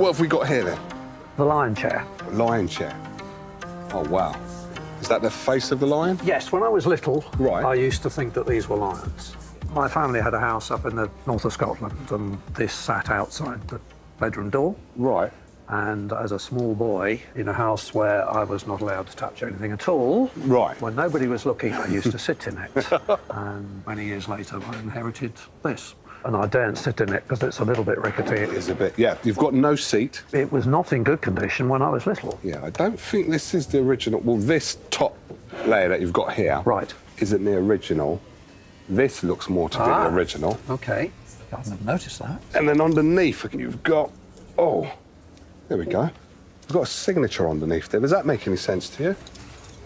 what have we got here then? The lion chair. A lion chair. Oh, wow. Is that the face of the lion? Yes, when I was little, Right. I used to think that these were lions. My family had a house up in the north of Scotland, and this sat outside the bedroom door. Right. And as a small boy in a house where I was not allowed to touch anything at all, Right. when nobody was looking, I used to sit in it. And many years later, I inherited this. And I daren't sit in it because it's a little bit rickety. It is a bit, yeah. You've got no seat. It was not in good condition when I was little. Yeah, I don't think this is the original. Well, this top layer that you've got here Right. isn't the original. This looks more to be the original. OK. I've never noticed that. And then underneath, you've got, oh, there we go. You've got a signature underneath there. Does that make any sense to you?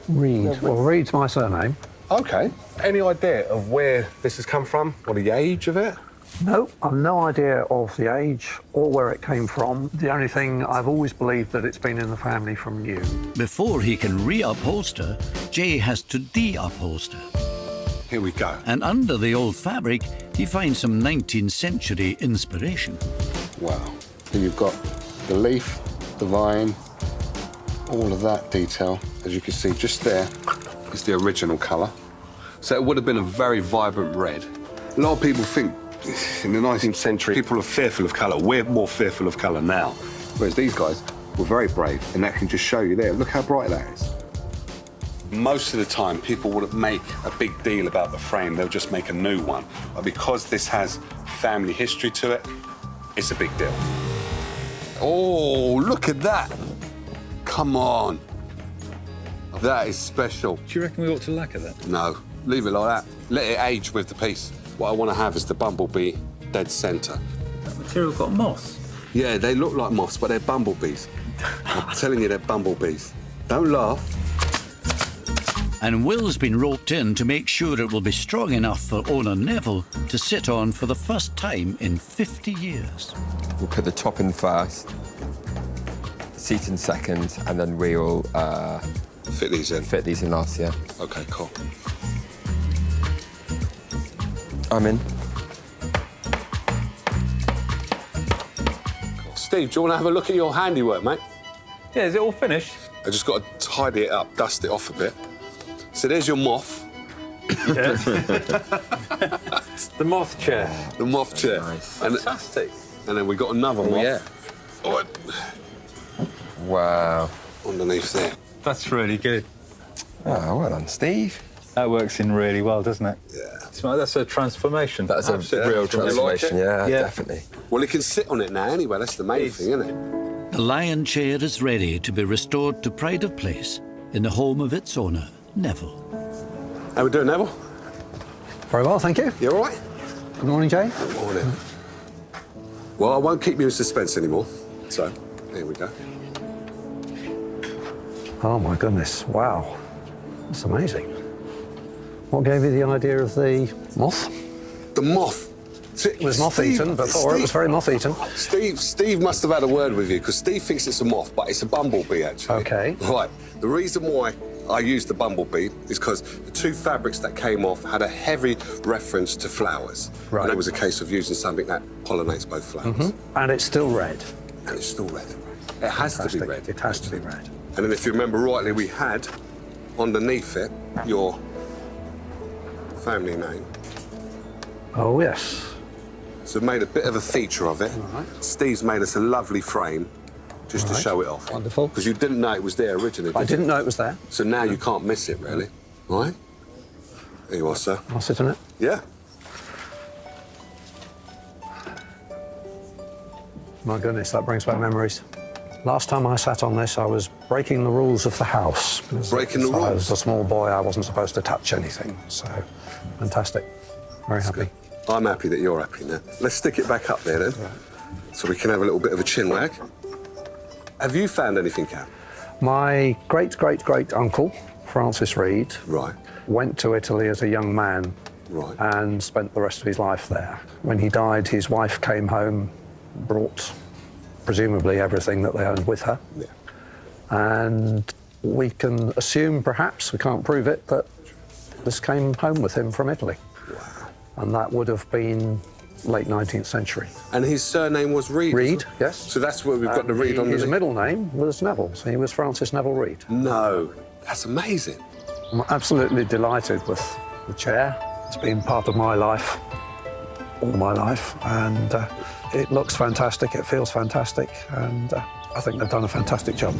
Reed. Well, Reed's my surname. OK. Any idea of where this has come from or the age of it? No, I've no idea of the age or where it came from. The only thing, I've always believed that it's been in the family from new. Before he can reupholster, Jay has to de-upholster. Here we go. And under the old fabric, he finds some 19th century inspiration. Wow. So you've got the leaf, the vine, all of that detail. As you can see, just there is the original colour. So it would have been a very vibrant red. A lot of people think in the 19th century, people are fearful of colour. We're more fearful of colour now. Whereas these guys were very brave, and that can just show you there. Look how bright that is. Most of the time, people wouldn't make a big deal about the frame. They'll just make a new one. But because this has family history to it, it's a big deal. Oh, look at that. Come on. That is special. Do you reckon we ought to lacquer that? No, leave it like that. Let it age with the piece. What I want to have is the bumblebee dead centre. That material got moss. Yeah, they look like moths, but they're bumblebees. I'm telling you, they're bumblebees. Don't laugh. And Will's been roped in to make sure it will be strong enough for owner Neville to sit on for the first time in 50 years. We'll put the top in first, seat in second, and then we'll Fit these in. fit these in last, yeah. OK, cool. I'm in. Steve, do you want to have a look at your handiwork, mate? Yeah, is it all finished? I just got to tidy it up, dust it off a bit. So there's your moth. The moth chair. The moth chair. Nice. And, Fantastic. and then we got another moth. Yeah. Oh, Wow. underneath there. That's really good. Oh, well done, Steve. That works in really well, doesn't it? Yeah. That's a transformation. That's a Absolutely. real You like transformation, it? yeah, Yeah. definitely. Well, it can sit on it now anyway. That's the main thing, isn't it? The lion chair is ready to be restored to pride of place in the home of its owner, Neville. How we doing, Neville? Very well, thank you. You all right? Good morning, Jay. Good morning. Well, I won't keep you in suspense anymore. So, here we go. Oh, my goodness. Wow. That's amazing. What gave you the idea of the moth? The moth. It was moth-eaten before. It was very moth-eaten. Steve must have had a word with you, because Steve thinks it's a moth, but it's a bumblebee, actually. OK. Right. The reason why I used the bumblebee is because the two fabrics that came off had a heavy reference to flowers. Right. And it was a case of using something that pollinates both flowers. And it's still red. And it's still red. It has to be Fantastic. red. It has to be red. And then if you remember rightly, we had underneath it your family name. Oh, yes. So we made a bit of a feature of it. Right. Steve's made us a lovely frame just to Right. show it off. Wonderful. Because you didn't know it was there originally, I did you? didn't know it was there. So now you can't miss it, really. Right? There you are, sir. I'll sit on it. Yeah. My goodness, that brings back memories. Last time I sat on this, I was breaking the rules of the house. Breaking the I rules? was a small boy, I wasn't supposed to touch anything. So, fantastic. Very happy. I'm happy that you're happy now. Let's stick it back up there, then, so we can have a little bit of a chin wag. Have you found anything out? My great-great-great-uncle, Francis Reed, Right. went to Italy as a young man Right. and spent the rest of his life there. When he died, his wife came home, brought presumably everything that they owned with her. Yeah. And we can assume, perhaps, we can't prove it, that this came home with him from Italy. Wow. And that would have been late 19th century. And his surname was Reed? Reed, isn't it? yes. So that's where we've got the Reed on His the... middle name was Neville, so he was Francis Neville Reed. No, that's amazing. I'm absolutely delighted with the chair. It's been part of my life, all my life, and it looks fantastic, it feels fantastic, and I think they've done a fantastic job.